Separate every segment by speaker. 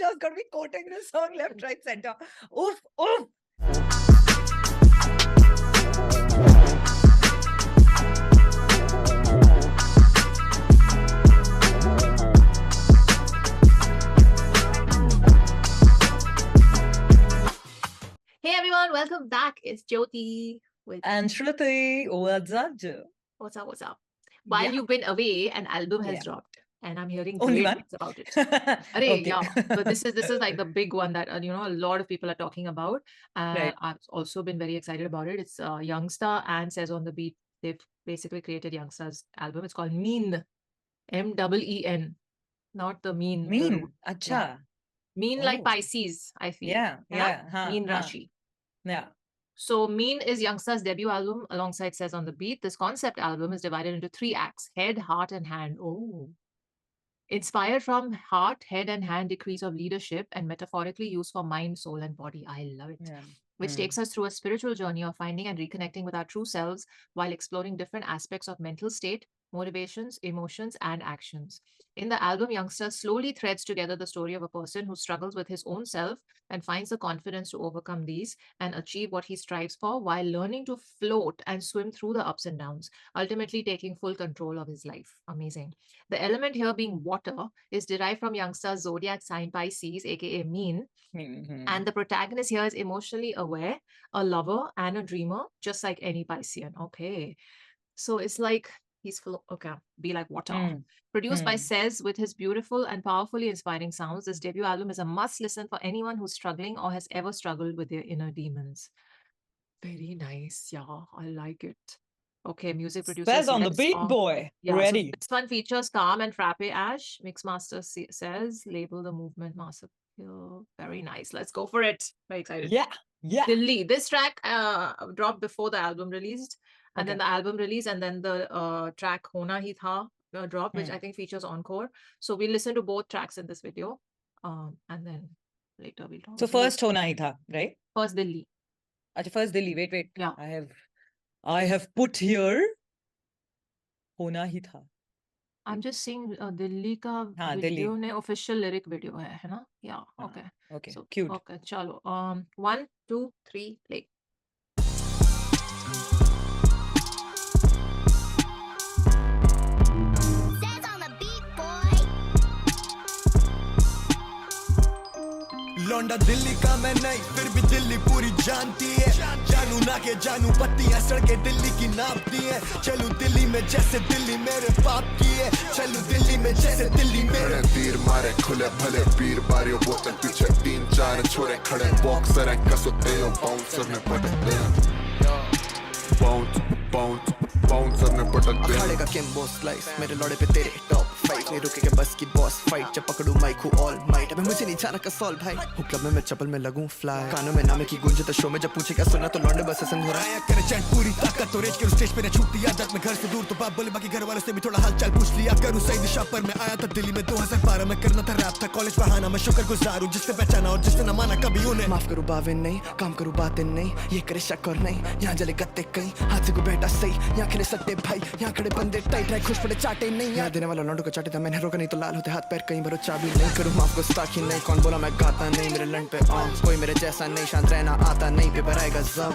Speaker 1: just going to be quoting this song left, right, center. Oof, oof.
Speaker 2: Hey everyone, welcome back. It's Jyoti with
Speaker 1: And SHRUTI, what's up, Joe?
Speaker 2: What's up? While you've been away, an album has dropped, and I'm hearing
Speaker 1: Only
Speaker 2: great
Speaker 1: one?
Speaker 2: things about it. Arey,
Speaker 1: Okay.
Speaker 2: yeah. So this is like the big one that a lot of people are talking about.
Speaker 1: Right.
Speaker 2: I've also been very excited about it. It's Yungsta and Says on the Beat. They've basically created Yungsta's album. It's called Meen, Meen, not the mean. the
Speaker 1: Meen,
Speaker 2: root.
Speaker 1: acha.
Speaker 2: Meen like
Speaker 1: Oh.
Speaker 2: Pisces, I feel.
Speaker 1: Yeah, yeah.
Speaker 2: Meen Rashi.
Speaker 1: Yeah.
Speaker 2: So Meen is Yungsta's debut album alongside Says on the Beat. This concept album is divided into 3 acts: head, heart, and hand. Oh. Inspired from heart, head, and hand decrees of leadership and metaphorically used for mind, soul, and body. I love it.
Speaker 1: Yeah.
Speaker 2: Which takes us through a spiritual journey of finding and reconnecting with our true selves while exploring different aspects of mental state, motivations, emotions, and actions. In the album, Yungsta slowly threads together the story of a person who struggles with his own self and finds the confidence to overcome these and achieve what he strives for while learning to float and swim through the ups and downs, ultimately taking full control of his life. Amazing. The element here being water is derived from Yungsta's zodiac sign Pisces, aka Meen, and the protagonist here is emotionally aware, a lover, and a dreamer, just like any Piscean. Okay. So it's like he's full. Okay. Be like water. Produced by Says with his beautiful and powerfully inspiring sounds, this debut album is a must listen for anyone who's struggling or has ever struggled with their inner demons. Very nice. Yeah. I like it. Okay, music producer
Speaker 1: Says on the
Speaker 2: Says
Speaker 1: beat, boy.
Speaker 2: Yeah,
Speaker 1: Ready.
Speaker 2: So this one features Calm and Frappe Ash. Mixmaster Says, label the movement master. Very nice. Let's go for it. Very excited.
Speaker 1: Yeah.
Speaker 2: Dilli. This track dropped before the album released, and then the album released, and then the track Hona dropped, which I think features Encore. So we'll listen to both tracks in this video, and then later we'll talk.
Speaker 1: So first Hona hi tha, right?
Speaker 2: First Dilli.
Speaker 1: Acha, first Dilli. Wait.
Speaker 2: Yeah.
Speaker 1: I have put here Hona hi tha.
Speaker 2: I'm just seeing Dilli ka video ne official lyric video hai na? Yeah. Okay.
Speaker 1: Okay.
Speaker 2: So
Speaker 1: Cute.
Speaker 2: Okay. Chalo. 1, 2, 3, play.
Speaker 3: लौंडा दिल्ली का मैं नहीं फिर भी दिल्ली पूरी जानती है जानू ना के जानू पत्तियां सड़कें दिल्ली की नापती हैं चलूं दिल्ली में जैसे दिल्ली मेरे बाप की है चलूं दिल्ली में जैसे दिल्ली मेरे
Speaker 4: तीर मारे खुले भले पीर बारियों बोतल पीछे 3-4 छोरे खड़े बॉक्सर है कसोते हो बाउंसर में पटकते हैं बाउंसर में पटकते हैं
Speaker 3: अखाड़े का किम्बो स्लाइस मेरे लौड़े पे तेरे टॉप फाइट नहीं रुके के बस की बॉस फाइट जब पकड़ूं माइक हूँ ऑल माइट अबे मुझे नहीं जाना कसौल भाई हूँ क्लब में मैं चप्पल में लगूं फ्लाई कानों में नामे की गूंज तो शो में जब पूछे क्या सुना तो लौंडे बस हसन हो रहा है करे चैट पूरी ताकत तो रेज के स्टेज पे न छूटती आदत में घर से दूर तो बाप बोले बाकी घर वालों से भी थोड़ा हालचाल पूछ लिया करूं सही दिशा पर मैं आया था दिल्ली में 2012 में करना था रैप था कॉलेज बहाना मैं शुक्रगुजार हूं जिसने पहचाना और जिसने न माना कभी उन्हें माफ करूं बावें नहीं काम करूं बातें नहीं ये करे शक और नहीं यहाँ जले गत्ते कहीं हाथ से को बैठा सही यहाँ खड़े सट्टे भाई यहाँ खड़े बंदे टाइट है खुश पड़े चाटे नहीं यहाँ देने वाला लौंडों को चाटे था मैंने रोका नहीं तो लाल होते हाथ पैर कहीं भरो चाबी नहीं करूं माफ गुस्ताखी नहीं कौन बोला मैं गाता नहीं मेरे लंड पे कोई मेरे जैसा नहीं शांत रहना आता नहीं पेपर आएगा जब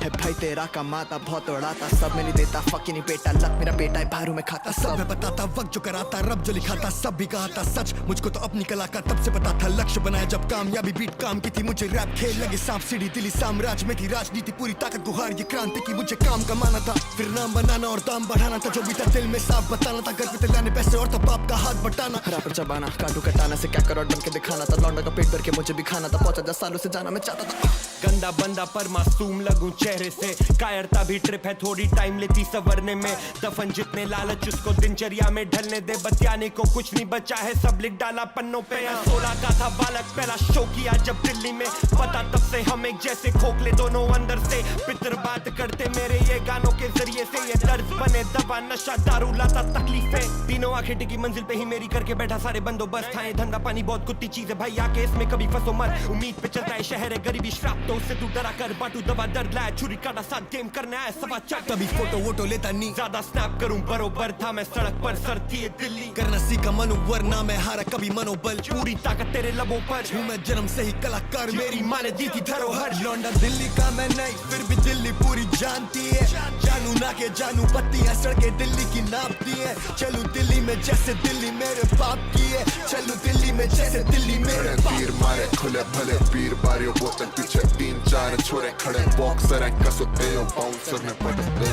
Speaker 3: है भाई तेरा का माता बहुत उड़ाता सब में नहीं देता फकी नहीं बेटा लक मेरा बेटा है बाहरों में खाता सब मैं बताता वक्त जो कराता रब जो लिखाता सब भी कहा था सच मुझको तो अपनी कला का तब से पता था लक्ष्य बनाया जब कामयाबी बीट काम की थी मुझे रैप खेल लगे सांप सीढ़ी दिल्ली साम्राज्य में थी राजनीति पूरी ताकत गुहार ये क्रांति की मुझे काम कमाना था फिर नाम बनाना और दाम बढ़ाना था जो भी था दिल में साफ बताना था घर पे लाने पैसे और तब बाप का हाथ बटाना रैपर चबाना काटू कटाना से क्या करो डर के दिखाना था लौंडा का पेट भर के मुझे भी खाना था 50 सालों से जाना मैं चाहता था गंदा बंदा पर मासूम लगूं चेहरे से कायरता भी ट्रिप है थोड़ी टाइम लेती सवरने में दफन जितने लालच उसको दिनचर्या में ढलने दे बतियाने को कुछ नहीं बचा है सब लिख डाला पन्नों पे 16 का था बालक पहला शो किया जब दिल्ली में पता तब से हम एक जैसे खोखले दोनों अंदर से पितर बात करते मेरे ये गानों के जरिए से ये दर्द बने दवा नशा दारू लाता तकलीफें तीनों आखिर टिकी मंजिल पे ही मेरी करके बैठा सारे बंदोबस्त है धंधा पानी बहुत कुत्ती चीज है भाई आके इसमें कभी फंसो मत उम्मीद पे चलता है शहर है गरीबी श्राप तो उससे तू डरा कर बाटू दवा दर्द लाया छुरी काटा साथ गेम करना है सवा चट कभी फोटो वोटो लेता नहीं ज्यादा स्नैप करूं बरोबर था मैं सड़क पर सर थी ये दिल्ली करना सीखा मनु वरना मैं हारा कभी मनोबल पूरी ताकत तेरे लबों पर हूं मैं जन्म से ही कलाकार मेरी मां ने दी थी धरोहर लौंडा दिल्ली का मैं नहीं फिर भी दिल्ली पूरी जानती है जानू ना के जानू पत्तियां सड़कें दिल्ली की नापती है चलूं दिल्ली में जैसे दिल्ली मेरे बाप की है चलूं दिल्ली में जैसे दिल्ली मेरे
Speaker 4: तीर मारे खुले भले पीर बारियों बोतल पीछे 3-4 छोरे खड़े बॉक्सर हैं कसोते हो बाउंसर ने पटक दे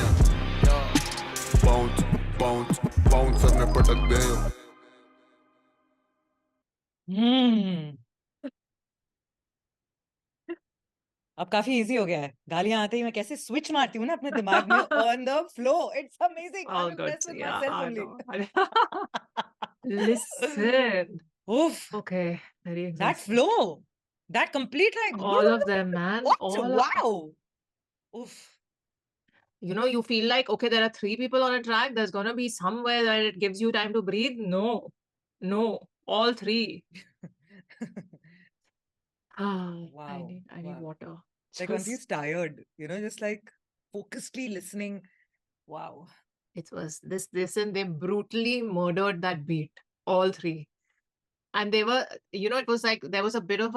Speaker 4: बाउंसर ने पटक दे
Speaker 1: अब काफी इजी हो गया है गालियां आते ही मैं कैसे स्विच मारती हूँ ना अपने दिमाग में on the flow it's amazing
Speaker 2: Oh,
Speaker 1: I'm
Speaker 2: good.
Speaker 1: impressed with
Speaker 2: Yeah,
Speaker 1: myself
Speaker 2: I
Speaker 1: only.
Speaker 2: know. Listen.
Speaker 1: Oof,
Speaker 2: Okay, very
Speaker 1: that
Speaker 2: exhausting.
Speaker 1: flow, that complete like
Speaker 2: All of them, man.
Speaker 1: what?
Speaker 2: All of them.
Speaker 1: Wow. Oof.
Speaker 2: You know, you feel like, okay, there are 3 people on a track. There's gonna be somewhere that it gives you time to breathe. No, all 3. I
Speaker 1: Wow,
Speaker 2: need
Speaker 1: wow.
Speaker 2: water.
Speaker 1: Like once
Speaker 2: Just-
Speaker 1: he's tired, just like focusedly listening. Wow.
Speaker 2: It was this, and they brutally murdered that beat, all 3. And they were, it was like there was a bit of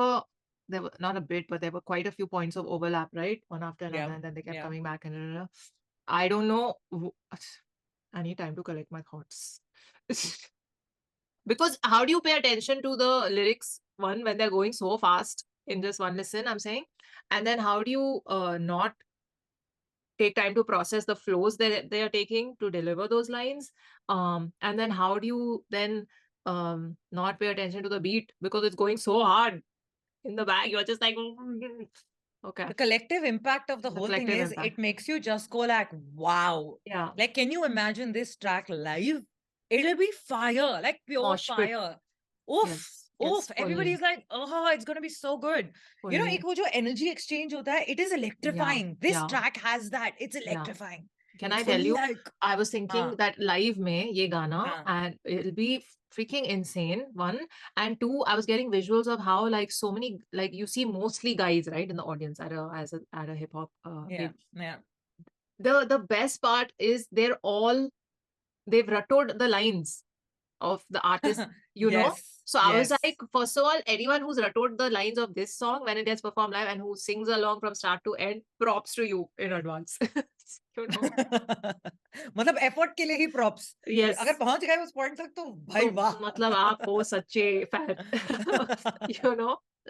Speaker 2: there were not a bit, but there were quite a few points of overlap, right? One after another,
Speaker 1: Yeah,
Speaker 2: and then they kept
Speaker 1: yeah.
Speaker 2: coming back and I don't know. I need time to collect my thoughts. Because how do you pay attention to the lyrics when they're going so fast in just one listen? I'm saying, and then how do you not take time to process the flows that they are taking to deliver those lines? And then how do you then not pay attention to the beat because it's going so hard in the back? You're just like, okay.
Speaker 1: The collective impact of the whole thing
Speaker 2: collective
Speaker 1: is
Speaker 2: impact.
Speaker 1: it makes you just go like, wow.
Speaker 2: Yeah.
Speaker 1: Like, can you imagine this track live? It'll be fire, like pure
Speaker 2: Mosh pit.
Speaker 1: fire. Oof,
Speaker 2: Yes,
Speaker 1: oof.
Speaker 2: fully.
Speaker 1: Everybody's like, oh, it's gonna be so good.
Speaker 2: Fully.
Speaker 1: एक वो जो energy exchange होता है, it is electrifying. This
Speaker 2: yeah.
Speaker 1: track has that. It's electrifying.
Speaker 2: Can
Speaker 1: It's
Speaker 2: I tell you?
Speaker 1: like,
Speaker 2: I was thinking that live mein ye gana
Speaker 1: हाँ.
Speaker 2: and it'll be freaking insane. 1 and 2, I was getting visuals of how like so many like you see mostly guys right in the audience at a hip hop
Speaker 1: yeah,
Speaker 2: gig.
Speaker 1: yeah.
Speaker 2: The best part is they've rutted the lines of the artist, know.
Speaker 1: Yes,
Speaker 2: So I was
Speaker 1: yes.
Speaker 2: like, first of all, anyone who's rutted the lines of this song when it gets performed live and who sings along from start to end, props to you in advance.
Speaker 1: मतलब effort के लिए ही props
Speaker 2: Yes.
Speaker 1: अगर पहुंच गए उस point तक तो भाई
Speaker 2: तो
Speaker 1: वाह
Speaker 2: मतलब आप हो सच्चे fan.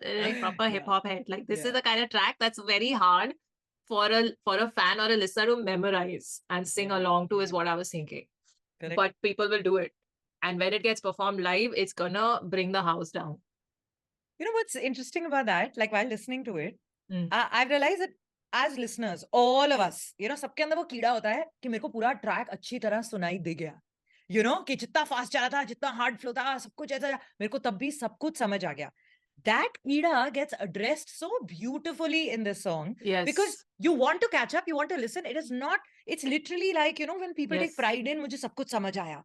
Speaker 2: Like proper hip hop head. Like this is the kind of track that's very hard for a fan or a listener to memorize and sing along to, is what I was thinking.
Speaker 1: Correct.
Speaker 2: But people will do it. And when it gets performed live, it's gonna bring the house down.
Speaker 1: You know what's interesting about that? Like while listening to it,
Speaker 2: Mm.
Speaker 1: I've realized that as listeners, all of us, सबके अंदर वो कीड़ा होता है कि मेरे को पूरा ट्रैक अच्छी तरह सुनाई दे गया. कि जितना फास्ट चला था, जितना हार्ड फ्लो था, सब कुछ ऐसा, मेरे को तब भी सब कुछ समझ आ गया. That कीड़ा gets addressed so beautifully in this song.
Speaker 2: Yes.
Speaker 1: Because you want to catch up, you want to listen. It is not, it's literally like, when people take pride in, मुझे सब कुछ समझ आया.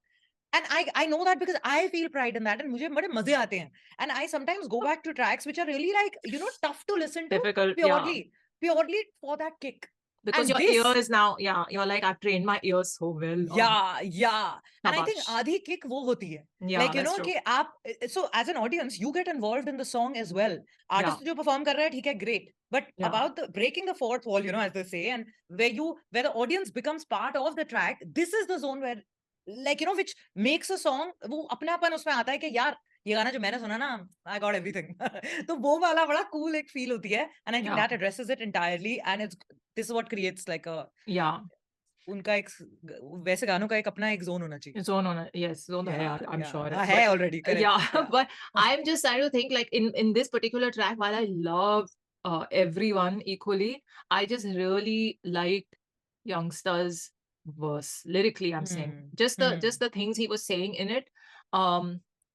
Speaker 1: And I know that because I feel pride in that and मुझे बड़े मजे आते हैं. And I sometimes go back to tracks which are really like, tough to listen to.
Speaker 2: Difficult,
Speaker 1: purely for that kick.
Speaker 2: Because
Speaker 1: and
Speaker 2: your ear is now, you're like, I've trained my ears so well.
Speaker 1: Yeah. And I think
Speaker 2: Shabash.
Speaker 1: आधी kick वो होती है.
Speaker 2: Yeah,
Speaker 1: like,
Speaker 2: that's true.
Speaker 1: कि आप, so as an audience, you get involved in the song as well. Artist जो perform कर रहा है, ठीक है, great. But about the breaking the fourth wall, as they say, and where the audience becomes part of the track, this is the zone where, like, which makes a song, वो अपनापन उसमें आता है कि यार, ये गाना जो मैंने सुना ना, I got everything. तो वो वाला बड़ा cool एक feel होती है, and I think that addresses it entirely, and this is what creates like a उनका एक वैसे गानों का एक अपना एक zone होना चाहिए.
Speaker 2: Zone on it, yes, zone है, I'm sure.
Speaker 1: है already, correct.
Speaker 2: Yeah, but I'm just trying to think like in this particular track, while I love everyone equally, I just really liked Yungsta's verse lyrically. I'm saying just the things he was saying in it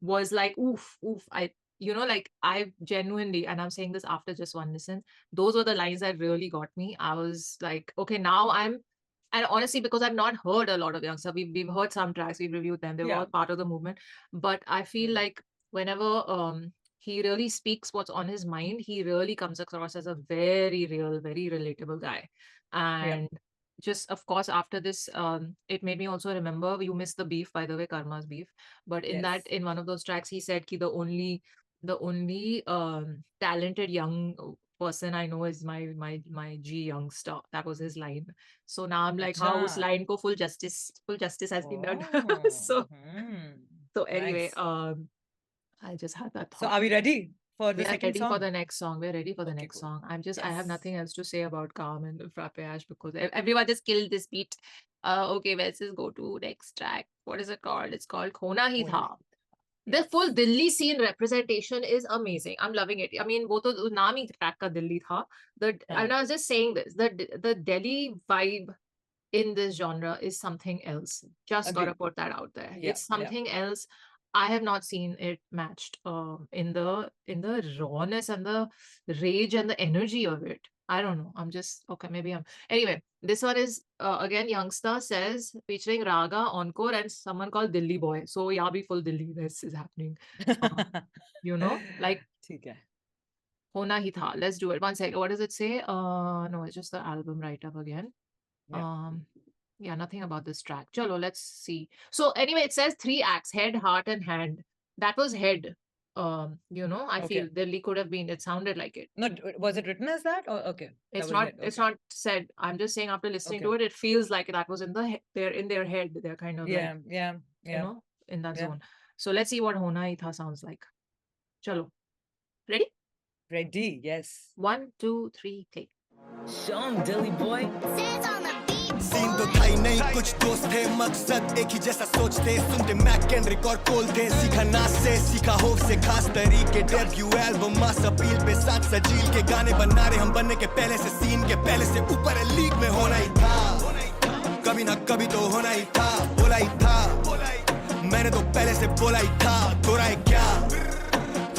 Speaker 2: was like oof. Like I genuinely, and I'm saying this after just one listen, those were the lines that really got me. I was like, okay, now and honestly, because I've not heard a lot of Yungsta, we've heard some tracks, we've reviewed them, they were all part of the movement. But I feel like whenever he really speaks what's on his mind. He really comes across as a very real, very relatable guy. And just, of course, after this, it made me also remember, you missed the beef, by the way, Karma's beef. But in that, in one of those tracks, he said ki the only talented young person I know is my G Yungsta. That was his line. So now I'm like, how us line ko full justice has been done. So anyway, I just had that thought.
Speaker 1: So are we ready for the second song?
Speaker 2: For the next song. We're ready for the next song. I have nothing else to say about Calm and Frappe Ash because everyone just killed this beat. Okay, let's just go to next track. What is it called? It's called Hona Hi Tha. The full Dilli scene representation is amazing. I'm loving it. I mean, wo to naam hi track ka Dilli tha. And I was just saying this, the Delhi vibe in this genre is something else. Just gotta put that out there. It's something else. I have not seen it matched in the rawness and the rage and the energy of it. I don't know. I'm just okay. Maybe I'm. Anyway, this one is again Yungsta says featuring Raga, Encore, and someone called Dilliboy. So yeah, be full Dilli. This is happening. You know, like Hona Hi Tha. Let's do it. One second. What does it say? No, it's just the album write-up again. Yeah, nothing about this track. Chalo, let's see. So anyway, it says 3 acts: head, heart, and hand. That was head. You know, I feel Dilli could have been. It sounded like it.
Speaker 1: No, was it written as that? Or
Speaker 2: it's not. It's not said. I'm just saying after listening to it, it feels like that was in their head. They're kind of
Speaker 1: you
Speaker 2: know, in that zone. So let's see what Hona Hi Tha sounds like. Chalo, ready?
Speaker 1: Ready? Yes.
Speaker 2: 1, 2, 3, play.
Speaker 5: Show 'em, Dilliboy.
Speaker 3: Scene तो था ही नहीं, कुछ दोस्त थे, मकसद एक ही जैसा सोचते, सुनते मैक एंड रिकॉर्ड खोलते, सीखा नाच से, सीखा होप से, खास तरीके, डेब्यू एल्बम मास अपील पे, साथ सजील के गाने बना रहे हम, बनने के पहले से, सीन के पहले से ऊपर है, लीग में होना ही था, कभी ना कभी तो होना ही था, बोला ही था, मैंने तो पहले से बोला ही था, थोड़ा है क्या,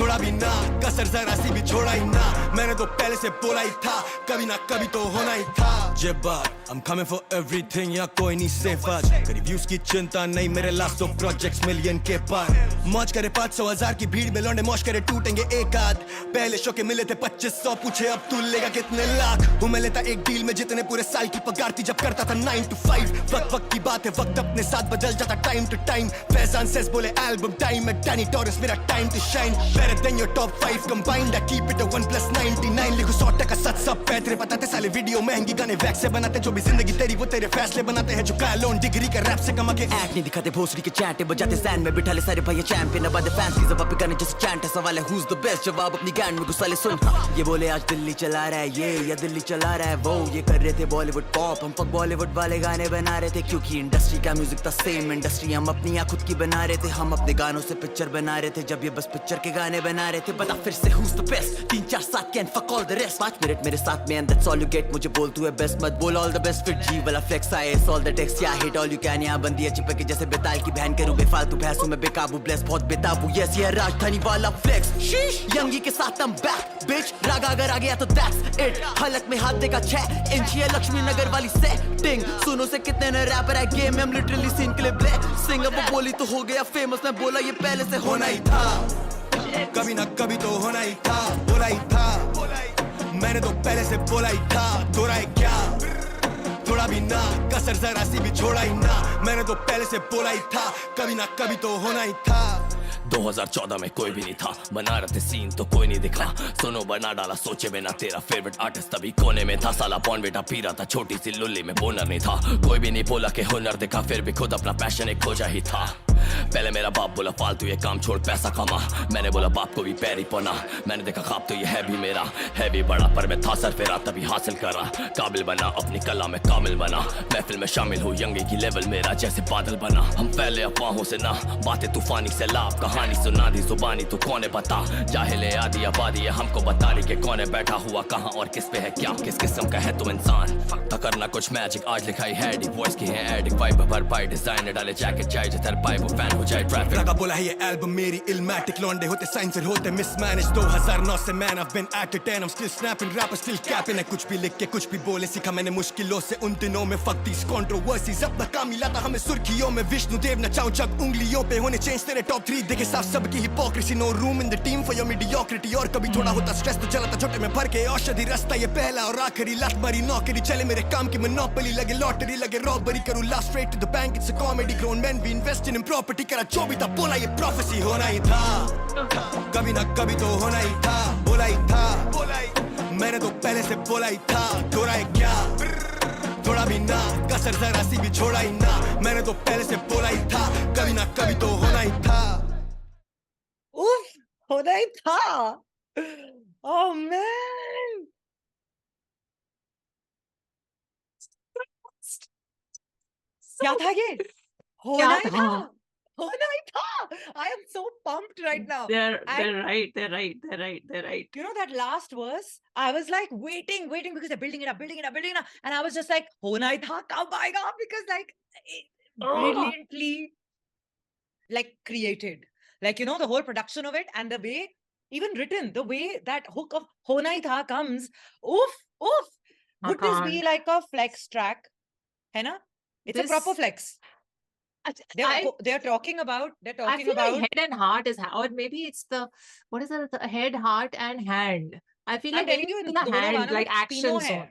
Speaker 3: थोड़ा भी ना, कसर जरा सी भी छोड़ा ही ना, मैंने तो पहले से बोला ही था, कभी ना कभी तो होना ही था, जब I'm coming for everything, या कोई नहीं सेफ आज, करीब व्यूज की चिंता नहीं, मेरे लास्ट तो प्रोजेक्ट्स मिलियन के पार, मौज करे 500,000 की भीड़ में लौंडे मौज करे टूटेंगे एक आध, पहले शो के मिले थे 2500, पूछे अब तू लेगा कितने लाख, हूँ मैं लेता एक डील में जितने पूरे साल की पगार थी जब करता था 9 to 5, वक्त की बात है, वक्त अपने साथ बदल जाता time to time, Faizan says बोले एल्बम टाइम है, डैनी टॉरस मेरा time to shine, better than your top 5 combined, I keep it a 1+99, लिखो 100% सच सब पैतरे बताते साले वीडियो महंगी गाने वैक्स से बनाते, जो भी जिंदगी तेरी वो तेरे फैसले बनाते हैं, झुकाया लोन डिग्री का रैप से कमा के, एक्ट नहीं दिखाते भोसड़ी के चैंटे, बजाते सैन में बिठा ले सारे भाई चैंपियन, अब आधे फैंस की जवाब गाने जैसे चैंट है, सवाल है who's the best, जवाब अपनी गैंड में घुसा ले सुन, ये बोले आज दिल्ली चला रहा है ये, या दिल्ली चला रहा है वो, ये कर रहे थे बॉलीवुड पॉप, हम फक बॉलीवुड वाले गाने बना रहे थे, क्योंकि इंडस्ट्री का म्यूजिक था सेम इंडस्ट्री, हम अपनी खुद की बना रहे थे, हम अपने गानों से पिक्चर बना रहे थे, जब ये बस पिक्चर के गाने बना रहे थे, बता फिर से who's the best, 3 4 7 can fuck all the rest, 5 minute मेरे साथ में and that's all you get, मुझे बोल तू है बेस्ट मत बोल all the best, फिर जी वाला फ्लेक्स आए all the text, या hit all you can, यहाँ बंदी है चिपक के जैसे बेताल की बहन, करूँ बेफालतू भैंसों में बेकाबू ब्लेस, बहुत बेताबू, yes ये राजधानी वाला फ्लेक्स, शीश यंगी के साथ I'm back bitch, रागा अगर आ गया तो that's it, हलक में हाथ देगा 6 इंच, ये लक्ष्मी नगर वाली सेटिंग, सुनो से कितने नए रैपर है गेम में, हम लिटरली सीन के लिए ब्लेसिंग, अब वो बोली तो हो गया फेमस, मैं बोला ये पहले से होना ही था, कभी ना कभी तो होना ही था, बोला ही था, मैंने तो पहले से बोला ही था, थोड़ा है क्या, थोड़ा भी ना, कसर जरा सी भी छोड़ा ही ना, मैंने तो पहले से बोला ही था, कभी ना कभी तो होना ही था,
Speaker 5: 2014 में कोई भी नहीं था, बना रहे थे सीन तो कोई नहीं दिखा, सुनो बना डाला सोचे बिना, तेरा फेवरेट आर्टिस्ट तभी कोने में था, साला पॉन बेटा पी रहा था, छोटी सी लुल्ली में बोनर नहीं था, कोई भी नहीं बोला कि हुनर दिखा, फिर भी खुद अपना पैशन एक खोजा ही था, पहले मेरा बाप बोला फालतू ये काम छोड़ पैसा कमा, मैंने बोला बाप को भी पैर ही पना, मैंने देखा ख्वाब तो ये है भी मेरा, है भी बड़ा, पर मैं था सरफेरा तभी हासिल करा, काबिल बना अपनी कला में कामिल बना, महफिल में शामिल हूँ यंगी की लेवल मेरा जैसे बादल बना, हम पहले अफवाहों से ना, बातें तूफानी से लाभ, कहानी सुना दी जुबानी तो कौन है बता, जाहिले आदि आबादी है हमको बता रही के कौन है बैठा हुआ कहाँ और किस पे है क्या, किस किस्म का है तुम इंसान, था करना कुछ मैजिक, आज लिखाई है डी वॉइस की है एडिक, वाइब भर पाई डिजाइन डाले जैकेट चाहिए जिधर पाई वो फैन हो जाए ट्रैफिक,
Speaker 3: रागा बोला है ये एल्बम मेरी इल्मेटिक, लौंडे होते साइंस फिर होते मिसमैनेज, 2009 से man I've been at it and I'm still snapping, rapper still capping, है कुछ भी लिख के कुछ भी बोले, सीखा मैंने मुश्किलों से उन दिनों में, fuck these controversies, अब तक काम मिला था हमें सुर्खियों में, विष्णु देव नचाऊं जग उंगलियों पे, होने चेंज तेरे टॉप 3 देखे के साथ सबकी hypocrisy, no room in the team for your mediocrity. और कभी थोड़ा होता stress तो चलाता छोटे में भर के औषधि रास्ता ये पहला और आखिरी लात मारी नौकरी चले मेरे काम की monopoly लगे lottery लगे robbery करूँ last straight to the bank it's a comedy grown men we invest in property करा जो भी था बोला ये prophecy होना ही था कभी ना कभी तो होना ही था बोला ही था मैंने तो पहले से बोला ही था थोड़ा है क्या थोड़ा भी ना कसर जरा सी भी छोड़ा ही ना मैंने तो पहले से बोला ही था कभी ना कभी तो होना ही था
Speaker 1: उफ, होना ही था. Oh man. क्या था ये? होना ही था. होना ही था. I am so pumped right now.
Speaker 2: They're
Speaker 1: And
Speaker 2: right. They're right.
Speaker 1: you know that last verse? I was like waiting because they're building it up, and I was just like, "Hona hi tha, kab aayega?" Because like brilliantly, like created, like you know the whole production of it and the way even written, the way that hook of "Hona hi tha" comes. Oof. Would this be like a flex track? Hai na? It's a proper flex. They're talking about.
Speaker 2: I feel like head and heart is, or maybe it's the what is it? The head, heart, and hand. I feel
Speaker 1: I'm
Speaker 2: like
Speaker 1: telling
Speaker 2: maybe
Speaker 1: you,
Speaker 2: it's
Speaker 1: in
Speaker 2: the
Speaker 1: दोनों
Speaker 2: hand,
Speaker 1: गानों
Speaker 2: like
Speaker 1: में
Speaker 2: action
Speaker 1: तीनों
Speaker 2: song.
Speaker 1: हैं.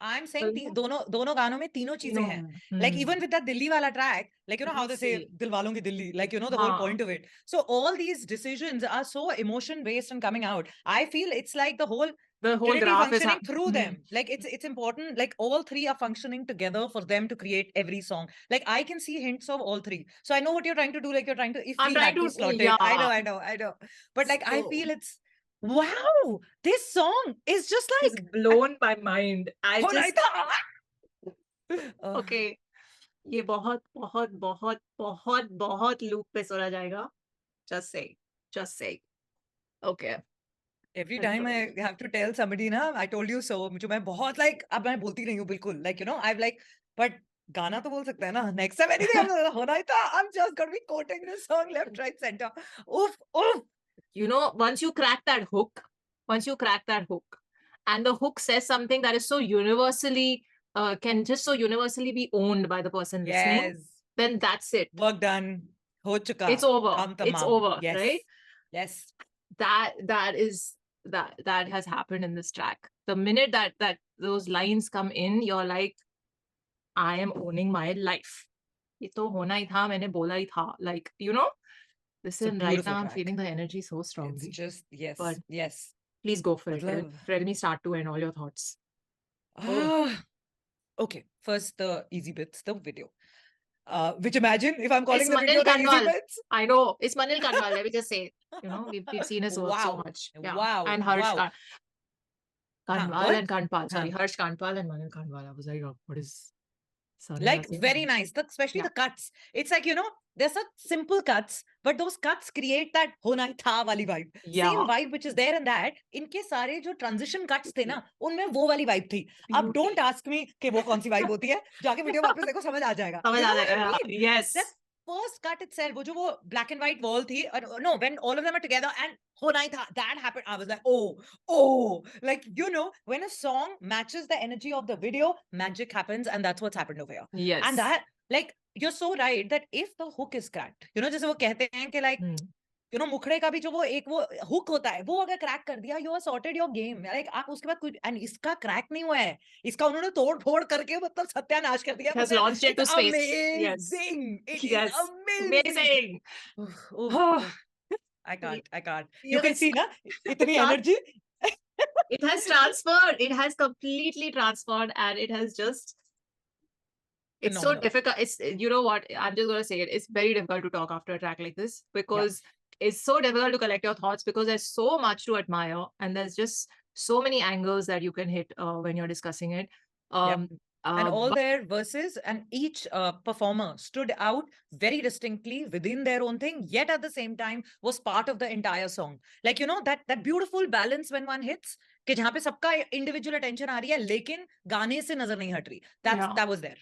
Speaker 1: I'm saying दोनों गानों में तीनों चीजें हैं. Like
Speaker 2: Hmm.
Speaker 1: even with that Dilli wala track, like you know how they say Dil walon ki Dilli, like you know the whole point of it. So all these decisions are so emotion based and coming out. I feel it's like the whole Trinity
Speaker 2: graph is
Speaker 1: functioning through them. Like it's important. Like all three are functioning together for them to create every song. Like I can see hints of all three. So I know what you're trying to do. Like you're trying to, if
Speaker 2: I'm
Speaker 1: we
Speaker 2: trying
Speaker 1: had to
Speaker 2: to-
Speaker 1: slot it.
Speaker 2: yeah.
Speaker 1: I know. But like I
Speaker 2: So-
Speaker 1: feel it's wow. This song is just like
Speaker 2: It's blown my mind. I
Speaker 1: "Hona hi
Speaker 2: just
Speaker 1: tha."
Speaker 2: okay. ये बहुत loop पे सुना जाएगा. Just say. Okay.
Speaker 1: Every time I have to tell somebody, na, I told you so. मुझे मैं बहुत like अब मैं बोलती नहीं हूँ बिल्कुल. Like you know, I've like, but गाना तो बोल सकता है ना. Next time anything होना ही था. I'm just gonna be quoting this song left, right, center. Oof.
Speaker 2: You know, once you crack that hook, and the hook says something that is so universally, can just so universally be owned by the person listening,
Speaker 1: Yes.
Speaker 2: then that's it.
Speaker 1: Work done. Ho chuka.
Speaker 2: It's over.
Speaker 1: Kam
Speaker 2: It's
Speaker 1: tamam.
Speaker 2: over,
Speaker 1: Yes.
Speaker 2: right?
Speaker 1: Yes.
Speaker 2: That has happened in this track. The minute that those lines come in, you're like, I am owning my life. ये तो होना ही था, मैंने बोला ही था. Like, you know, listen, right
Speaker 1: beautiful
Speaker 2: now I'm
Speaker 1: track.
Speaker 2: feeling the energy so strongly.
Speaker 1: It's just yes.
Speaker 2: But-
Speaker 1: yes.
Speaker 2: Please go for it.
Speaker 1: Matlab-
Speaker 2: Let me start to end all your thoughts.
Speaker 1: Okay. First, the easy bits, the video. Which imagine if I'm calling
Speaker 2: It's
Speaker 1: the video
Speaker 2: Manil
Speaker 1: the easy
Speaker 2: Kanwal.
Speaker 1: bits.
Speaker 2: I know. It's Manil Kanwal. Let me just say. You know, we've seen his work so
Speaker 1: Wow.
Speaker 2: much. Yeah.
Speaker 1: Wow.
Speaker 2: And Harsh
Speaker 1: Wow.
Speaker 2: Kanwal
Speaker 1: what?
Speaker 2: and Kanpal. Sorry, Harsh Kanpal and Manil Kanwal. I was like, oh, what is...
Speaker 1: Like very nice, especially the cuts. It's like, you know, they're such simple cuts, but those cuts create that hona hi tha wali vibe.
Speaker 2: Yeah.
Speaker 1: Same vibe which is there in that. इनके सारे जो transition cuts थे ना, उनमें वो वाली vibe थी. अब don't ask me कि वो कौन सी vibe होती है. जाके video वापस देखो समझ आ जाएगा.
Speaker 2: समझ
Speaker 1: You know
Speaker 2: uh
Speaker 1: what I
Speaker 2: जाएगा.
Speaker 1: mean?
Speaker 2: Yes.
Speaker 1: That first cut itself, वो जो वो black and white wall थी, no, when all of them are together and hona hi tha, that happened. I was like, oh, like you know, when a song matches the energy of the video, magic happens, and that's what's happened over here.
Speaker 2: Yes.
Speaker 1: And that, like, you're so right that if the hook is cracked, you know, जैसे वो कहते हैं कि like, you know, मुखड़े का भी जो वो एक वो hook होता है, वो अगर crack कर दिया, you have sorted your game. Like, आप उसके बाद कुछ, and इसका crack नहीं हुआ है, इसका उन्होंने तोड़ फोड़ करके मतलब सत्यानाश कर दिया.
Speaker 2: It has launched into space.
Speaker 1: Amazing.
Speaker 2: Yes.
Speaker 1: It
Speaker 2: Yes.
Speaker 1: is amazing.
Speaker 2: Amazing.
Speaker 1: I can't. You
Speaker 2: Yeah,
Speaker 1: can see, na, itni energy.
Speaker 2: It has transferred. It has completely transferred, and it has just... It's so
Speaker 1: Phenomenal.
Speaker 2: difficult. It's, you know what? I'm just going to say it. It's very difficult to talk after a track like this because it's so difficult to collect your thoughts because there's so much to admire and there's just so many angles that you can hit when you're discussing it.
Speaker 1: And all their verses and each performer stood out very distinctly within their own thing, yet at the same time was part of the entire song. Like, you know, that beautiful balance when one hits, कि जहाँ पे सबका individual attention आ रही है, लेकिन गाने से नजर नहीं हट रही. That was there.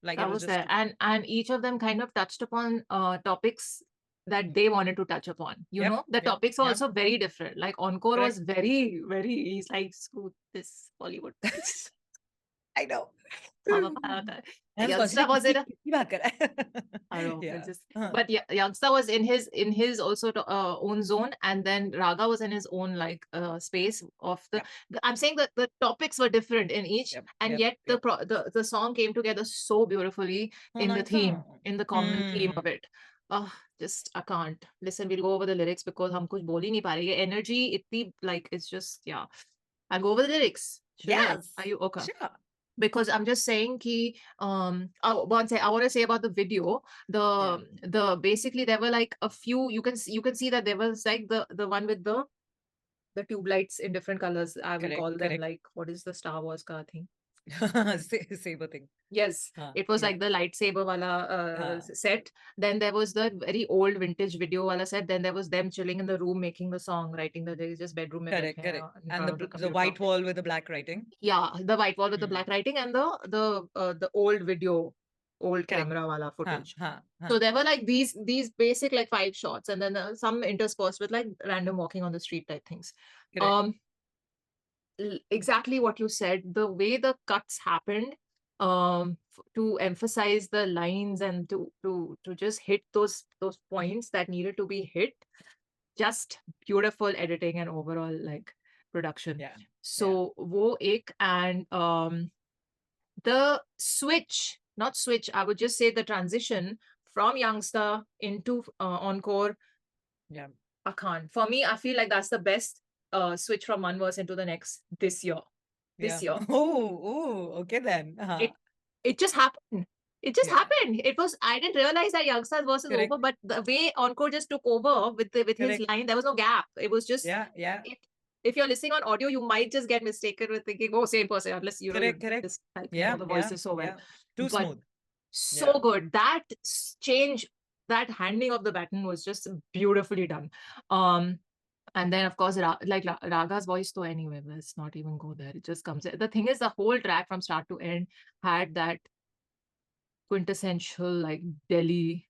Speaker 1: Like
Speaker 2: that
Speaker 1: it
Speaker 2: was
Speaker 1: just
Speaker 2: there. And each of them kind of touched upon topics that they wanted to touch upon. You know, the topics were also very different. Like Encore was very, very, he's like, screw this Bollywood.
Speaker 1: I know.
Speaker 2: And Yungsta was in a,
Speaker 1: किसकी बात कर रहा है?
Speaker 2: I don't know,
Speaker 1: Yeah.
Speaker 2: just, but yeah, Yungsta was in his also own zone, and then Raga was in his own like space of I'm saying that the topics were different in each, and yet the song came together so beautifully in the theme, in the common theme of it. Just I can't listen. We'll go over the lyrics because हम कुछ बोल ही नहीं पा रहे. Energy इतनी like it's just I'll go over the lyrics. Sure.
Speaker 1: Yes.
Speaker 2: Are you okay?
Speaker 1: Sure.
Speaker 2: Because I'm just saying ki I want to say about the video, the basically there were like a few, you can see that there was like the one with the tube lights in different colors. I will call them like, what is the Star Wars ka thing?
Speaker 1: Saber thing.
Speaker 2: Yes, it was like the lightsaber wala set. Then there was the very old vintage video wala set. Then there was them chilling in the room making the song, writing the just bedroom.
Speaker 1: Correct. And the white wall with the black writing.
Speaker 2: Yeah, the white wall with the black writing, and the old video, old camera wala footage. So there were like these basic like 5 shots, and then some interspersed with like random walking on the street type things. Exactly what you said, the way the cuts happened to emphasize the lines and to just hit those points that needed to be hit, just beautiful editing and overall like production. So wo ek, and the not switch, I would just say the transition from Yungsta into Encore, I can't. For me, I feel like that's the best switch from one verse into the next this year.
Speaker 1: Oh, okay then.
Speaker 2: It just happened. It just happened. It was, I didn't realize that Youngsta's verse is over, but the way Encore just took over with his line, there was no gap. It was just if you're listening on audio, you might just get mistaken with thinking, oh, same person, unless you just know the voices so well.
Speaker 1: Too smooth.
Speaker 2: So good. That change, that handing of the baton was just beautifully done. And then, of course, like Raga's voice, though, anyway, let's not even go there. It just comes. The thing is, the whole track from start to end had that quintessential, like, Delhi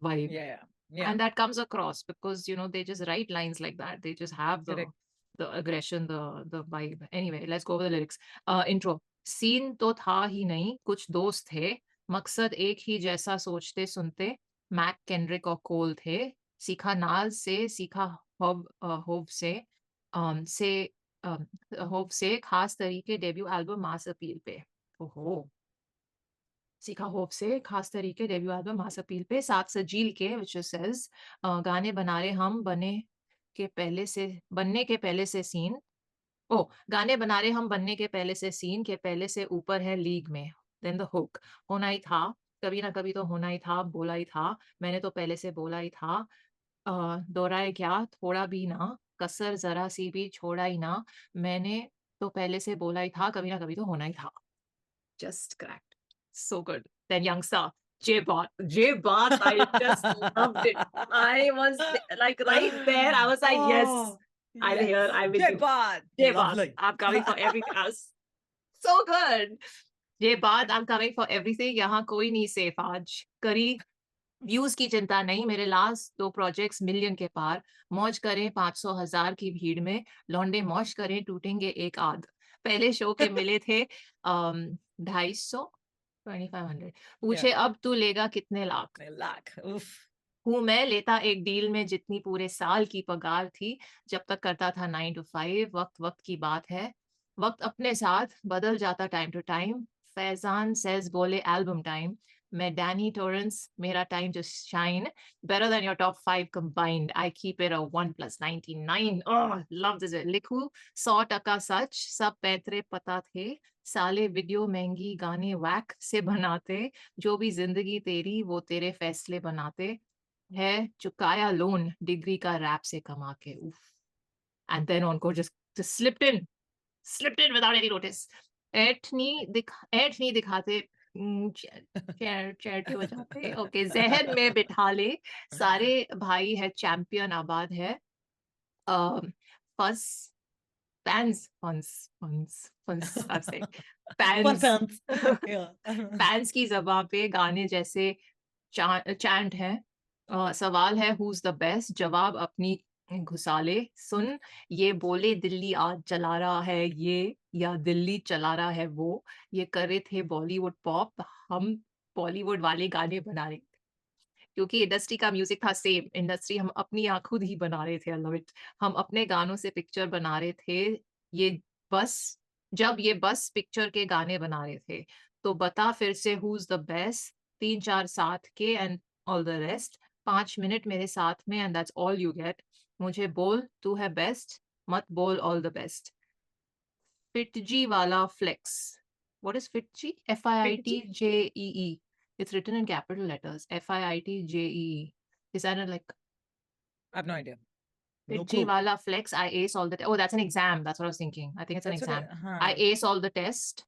Speaker 2: vibe. And that comes across because, you know, they just write lines like that. They just have the aggression, the vibe. Anyway, let's go over the lyrics. Intro. Scene to tha hi nahi, kuch dost the, मकसद एक ही जैसा सोचते सुनते, Mac Kendrick और कोल थे, सीखा नाज से, सीखा होव से खास तरीके डेब्यू एल्बम मास अपील पे. ओहो, सीखा होव से खास तरीके डेब्यू एल्बम मास अपील पे, साथ सजील के which says गाने बना रहे हम बनने के पहले से सीन. गाने बना रहे हम बनने के पहले से सीन के पहले से ऊपर है लीग में. Then the hook. होना ही था, कभी ना कभी तो होना ही था, बोला ही था, मैंने तो पहले से बोला ही था, दोहराए क्या थोड़ा भी ना, कसर जरा सी भी छोड़ा ही ना, मैंने तो पहले से बोला ही था, कभी ना कभी तो होना ही था. Just cracked. So good. Then Yungsta. J-Bot, I just loved it. I was like right there. I was like, yes. I'm here. I'm with
Speaker 1: J-Bot.
Speaker 2: J-Bot. I'm coming for everything else. So good. J-Bot, I'm coming for everything. यहाँ कोई नहीं safe आज. करी views की चिंता नहीं, मेरे last 2 projects million के पार, मौज करें 500,000 की भीड़ में, लौंडे मौज करें टूटेंगे एक आध. पहले शो के मिले थे 250, 2500. पूछे अब तू लेगा कितने लाख. हूँ मैं लेता एक डील में जितनी पूरे साल की पगार थी, जब तक करता था 9 to 5. वक्त की बात है, वक्त अपने साथ बदल जाता time to time. Faizan says बोले एल्बम टाइम, मैं डैनी टोरेंस, मेरा time just shine, better than your top 5 combined. I keep it a 1+99. Oh, love this. लिखूं 100% सच, सब पैतरे पता थे, साले वीडियो महंगी गाने वैक से बनाते, जो भी जिंदगी तेरी वो तेरे फैसले बनाते है, चुकाया लोन डिग्री का रैप से कमा के. And then Encore just slipped in without any notice. ऐठ नहीं दिखाते, चैरिटी बजाते. ओके, जहन में बिठा ले, सारे भाई है, चैंपियन आबाद है. फैंस की ज़बान पे गाने जैसे चैंट है. सवाल है who's the best, जवाब अपनी घुसाले सुन, ये बोले दिल्ली आज चला रहा है ये, या दिल्ली चला रहा है वो, ये कर रहे थे बॉलीवुड पॉप, हम बॉलीवुड वाले गाने बना रहे थे। क्योंकि इंडस्ट्री का म्यूजिक था सेम, इंडस्ट्री हम अपनी खुद ही बना रहे थे, आई लव इट। हम अपने गानों से पिक्चर बना रहे थे, ये बस जब ये बस पिक्चर के गाने बना रहे थे, तो बता फिर से हुज द बेस्ट, 3-4 साथ के and all the rest, 5 minute मेरे साथ में and that's all you get, मुझे बोल तू है बेस्ट, मत बोल ऑल द बेस्ट। फिटजी वाला flex, what is Fitji? Fiitjee. It's written in capital letters. Fiitjee. Is that like
Speaker 1: I have no idea. No
Speaker 2: Fitji
Speaker 1: clue.
Speaker 2: wala flex? I ace all the. Oh, that's an exam. That's what I was thinking. I think it's an
Speaker 1: That's what
Speaker 2: exam.
Speaker 1: I-
Speaker 2: I ace all the test.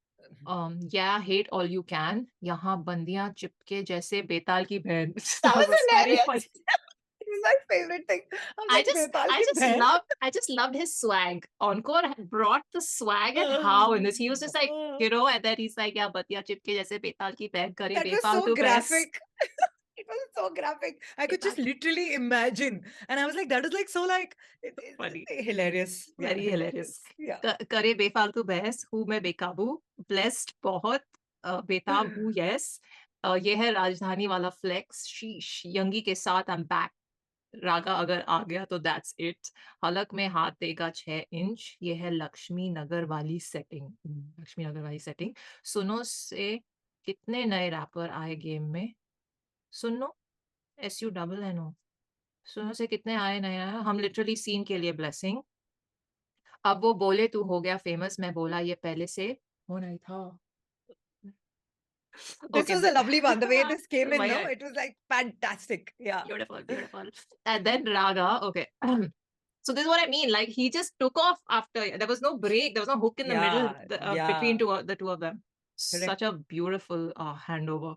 Speaker 2: Yeah, hate all you can. यहाँ बंदियां चिपके जैसे बेताल की बहन.
Speaker 1: That was
Speaker 2: very
Speaker 1: hilarious.
Speaker 2: funny.
Speaker 1: It was my favorite thing. I'm
Speaker 2: I
Speaker 1: like,
Speaker 2: just,
Speaker 1: "Bepal
Speaker 2: I
Speaker 1: ki
Speaker 2: just
Speaker 1: behan."
Speaker 2: loved, I just loved his swag. Encore had brought the swag and how in this. He was just like, you know, and then he's like, yeah, बतिया चिपके जैसे बेताल की बहन करे
Speaker 1: That was so
Speaker 2: बेफालतू बहस.
Speaker 1: graphic. It was so graphic. I could just literally imagine. And I was like, that is like so like
Speaker 2: Funny.
Speaker 1: hilarious. Yeah,
Speaker 2: Very hilarious.
Speaker 1: Yeah.
Speaker 2: करे बेफालतू बहस, हूँ मैं बेकाबू, blessed बहुत, बेताब हूँ, yes. ये है राजधानी वाला flex, शीश, यंगी के साथ I'm back. रागा अगर आ गया तो दैट्स इट, हलक में हाथ देगा 6 इंच, ये है लक्ष्मी नगर वाली सेटिंग, लक्ष्मी नगर वाली सेटिंग। सुनो से कितने नए रैपर आए गेम में, सुनो SUNNO, सुनो से कितने आए नए आए, हम लिटरली सीन के लिए ब्लेसिंग। अब वो बोले तू हो गया फेमस, मैं बोला ये पहले से होना ही था।
Speaker 1: This
Speaker 2: Okay,
Speaker 1: was a lovely one. The way this came in,
Speaker 2: my
Speaker 1: no,
Speaker 2: God.
Speaker 1: it was like fantastic. Yeah.
Speaker 2: Beautiful, beautiful. And then Raga, okay. So this is what I mean. Like he just took off after. There was no break. There was no hook in the middle between the two of them.
Speaker 1: Correct.
Speaker 2: Such a beautiful handover.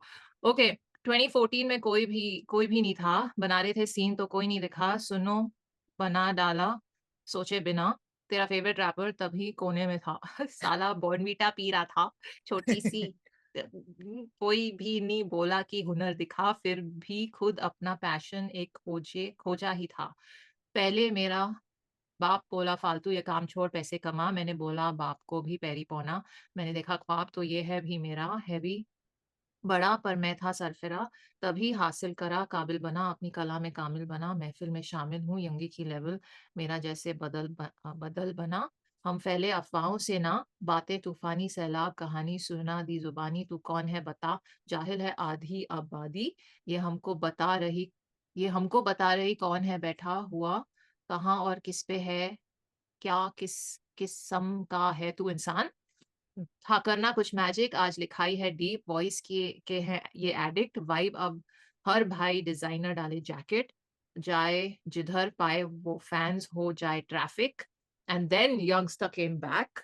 Speaker 2: Okay, 2014 में कोई भी नहीं था. बना रहे थे scene तो कोई नहीं दिखा. सुनो बना डाला सोचे बिना. तेरा फेवरेट रैपर तभी कोने में था. साला बॉर्नवीटा पी रहा था. छोटी सी. कोई भी नहीं बोला कि हुनर दिखा, फिर भी खुद अपना पैशन एक खोजा ही था। पहले मेरा बाप बोला फालतू ये काम छोड़ पैसे कमा, मैंने बोला बाप को भी पैरी पौना, मैंने देखा ख्वाब तो ये है भी मेरा, है भी बड़ा पर मैं था सरफिरा, तभी हासिल करा काबिल बना, अपनी कला में कामिल बना, महफिल में शामिल हूँ यंगी की लेवल, मेरा जैसे बदल बना, हम फैले अफवाहों से ना, बातें तूफानी सैलाब, कहानी सुना दी जुबानी, तू कौन है बता, जाहिल है आधी आबादी, ये हमको बता रही कौन है बैठा हुआ, कहाँ और किस पे है, क्या किस किस्म का है तू इंसान, हाँ करना कुछ मैजिक, आज लिखाई है डीप, वॉइस के हैं ये एडिक्ट, वाइब अब हर भाई डिजाइनर डाले जैकेट, जाए जिधर पाए वो फैंस हो जाए traffic, and then Yungsta came back,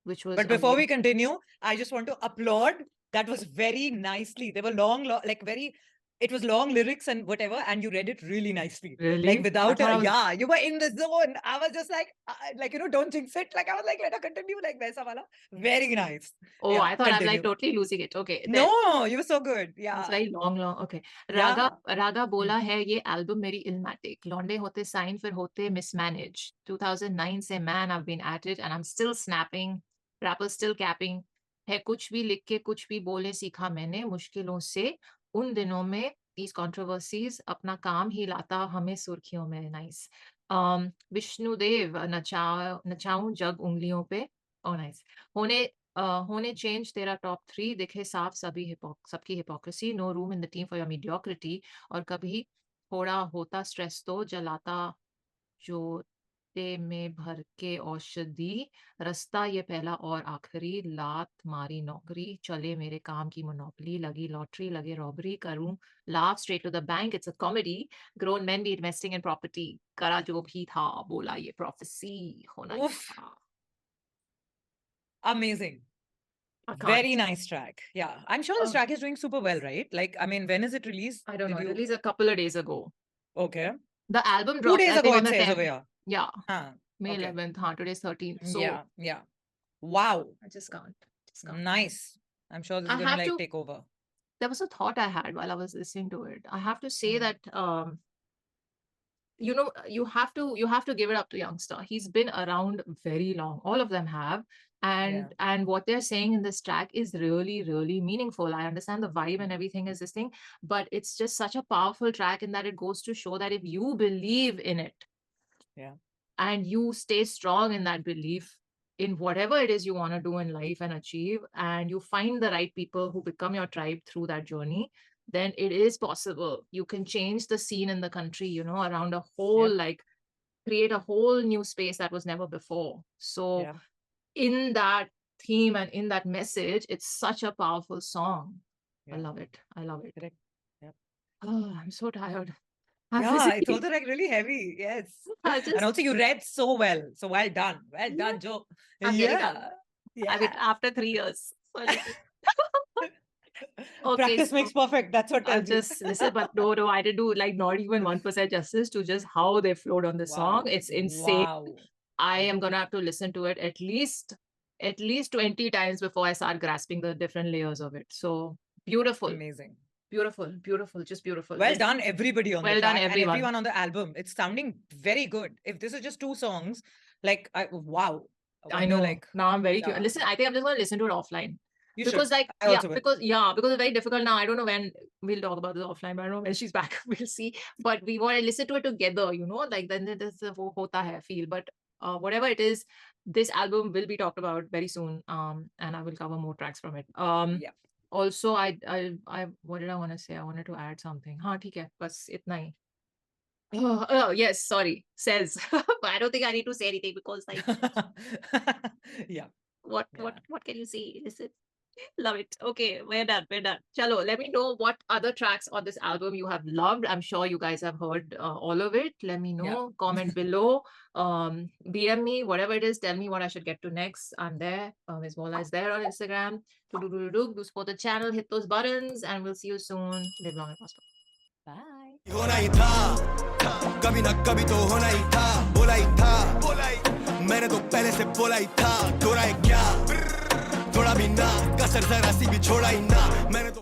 Speaker 2: which was
Speaker 1: But before we
Speaker 2: amazing.
Speaker 1: continue, I just want to applaud. That was very nicely. They were long, like very. It was long lyrics and whatever, and you read it really nicely.
Speaker 2: Really?
Speaker 1: Like without,
Speaker 2: I thought I was-
Speaker 1: yeah, you were in the zone. I was just like don't jinx it. Like I was like, let her continue. Like वैसा वाला. Very nice.
Speaker 2: Oh,
Speaker 1: Yeah,
Speaker 2: I thought I'm like
Speaker 1: continue.
Speaker 2: totally losing it. Okay. then-
Speaker 1: No, you were so good.
Speaker 2: It's
Speaker 1: Yeah.
Speaker 2: very long. Okay.
Speaker 1: Yeah.
Speaker 2: रागा बोला है ये album मेरी Illmatic, लौंडे होते sign फिर होते मिसमैनेज, 2009 से man I've been at it and I'm still snapping, rappers still capping, है कुछ भी लिख के कुछ भी बोले सीखा मैंने मुश्किलों से, उन दिनों में these controversies अपना काम ही लाता हमें सुर्खियों में, नाइस। विष्णुदेव नचाऊं जग उंगलियों पे, ओ नाइस। होने चेंज तेरा टॉप 3 दिखे साफ सबकी hypocrisy, no room in the team for your mediocrity, और कभी थोड़ा होता स्ट्रेस तो जलाता जो ते में भर के औषधि, रास्ता ये पहला और आखिरी, लात मारी नौकरी, चले मेरे काम की मोनोपोली, लगी लॉटरी लगे रॉबरी, करूं laugh straight to the bank, it's a comedy, grown man be investing in property, करा जो भी था बोला ये प्रोफेसी होना ही
Speaker 1: Oof.
Speaker 2: था।
Speaker 1: Amazing.
Speaker 2: I can't.
Speaker 1: Very nice track. Yeah. I'm sure this track is doing super well, right? Like, I mean, when is it released?
Speaker 2: I don't know.
Speaker 1: Did
Speaker 2: It
Speaker 1: you-
Speaker 2: released a couple of days ago.
Speaker 1: Okay.
Speaker 2: The album
Speaker 1: 2
Speaker 2: dropped
Speaker 1: days
Speaker 2: I
Speaker 1: ago,
Speaker 2: think,
Speaker 1: it
Speaker 2: on the
Speaker 1: says
Speaker 2: 10th.
Speaker 1: over here.
Speaker 2: Yeah,
Speaker 1: Huh.
Speaker 2: May
Speaker 1: Okay.
Speaker 2: 11th. Today's 13th. So
Speaker 1: Yeah. Yeah. Wow.
Speaker 2: I just can't.
Speaker 1: Nice. I'm sure this
Speaker 2: I
Speaker 1: is going to
Speaker 2: have
Speaker 1: like
Speaker 2: to-
Speaker 1: take over.
Speaker 2: There was a thought I had while I was listening to it. I have to say that you know, you have to give it up to Yungsta. He's been around very long. All of them have. And what they're saying in this track is really, really meaningful. I understand the vibe and everything is this thing, but it's just such a powerful track in that it goes to show that if you believe in it, and you stay strong in that belief in whatever it is you want to do in life and achieve, and you find the right people who become your tribe through that journey, then it is possible. You can change the scene in the country, you know, around a whole, like create a whole new space that was never before. So in that theme and in that message, it's such a powerful song. I love it. I love it.
Speaker 1: Correct. Yep.
Speaker 2: Oh, I'm so tired.
Speaker 1: It's also like really heavy. Yes. And also you read so well. So well done. Well done, Joe.
Speaker 2: I'm getting done. I mean, after 3 years. Okay,
Speaker 1: practice
Speaker 2: so
Speaker 1: makes perfect. That's what
Speaker 2: I'll
Speaker 1: tells you.
Speaker 2: just listen, but no, I didn't do like not even 1% justice to just how they flowed on the song. It's insane.
Speaker 1: Wow.
Speaker 2: I am gonna have to listen to it at least 20 times before I start grasping the different layers of it. So beautiful.
Speaker 1: Amazing.
Speaker 2: Beautiful, just beautiful.
Speaker 1: Well done, everybody on the
Speaker 2: Well
Speaker 1: track
Speaker 2: done,
Speaker 1: and
Speaker 2: everyone.
Speaker 1: everyone on the album. It's sounding very good. If this is just 2 songs, like, wow.
Speaker 2: I know.
Speaker 1: Like,
Speaker 2: now I'm very curious. Listen, I think I'm just going to listen to it offline.
Speaker 1: you
Speaker 2: Because
Speaker 1: should.
Speaker 2: like,
Speaker 1: I also will.
Speaker 2: because it's very difficult now. I don't know when we'll talk about this offline, but I don't know when she's back. We'll see. But we want to listen to it together, you know, like then there's the wo hota hai feel. But whatever it is, this album will be talked about very soon. And I will cover more tracks from it. Also, I what did I want to say? I wanted to add something. Haan, theek hai, bas itna hi. Oh, yes, sorry. Says. But I don't think I need to say anything because like what can you say? Listen. Love it. Okay, we're done. Chalo, let me know what other tracks on this album you have loved. I'm sure you guys have heard all of it. Let me know. Comment below. DM me, whatever it is. Tell me what I should get to next. I'm there. Miss Mola is there on Instagram. Do support the channel. Hit those buttons, and we'll see you soon. Live long and prosper. Bye.
Speaker 3: होना ही था कभी ना कभी तो होना ही था बोला ही था मैंने तो पहले से बोला ही था थोड़ा है क्या थोड़ा भी ना कसर जरा सी भी छोड़ा ही ना मैंने तो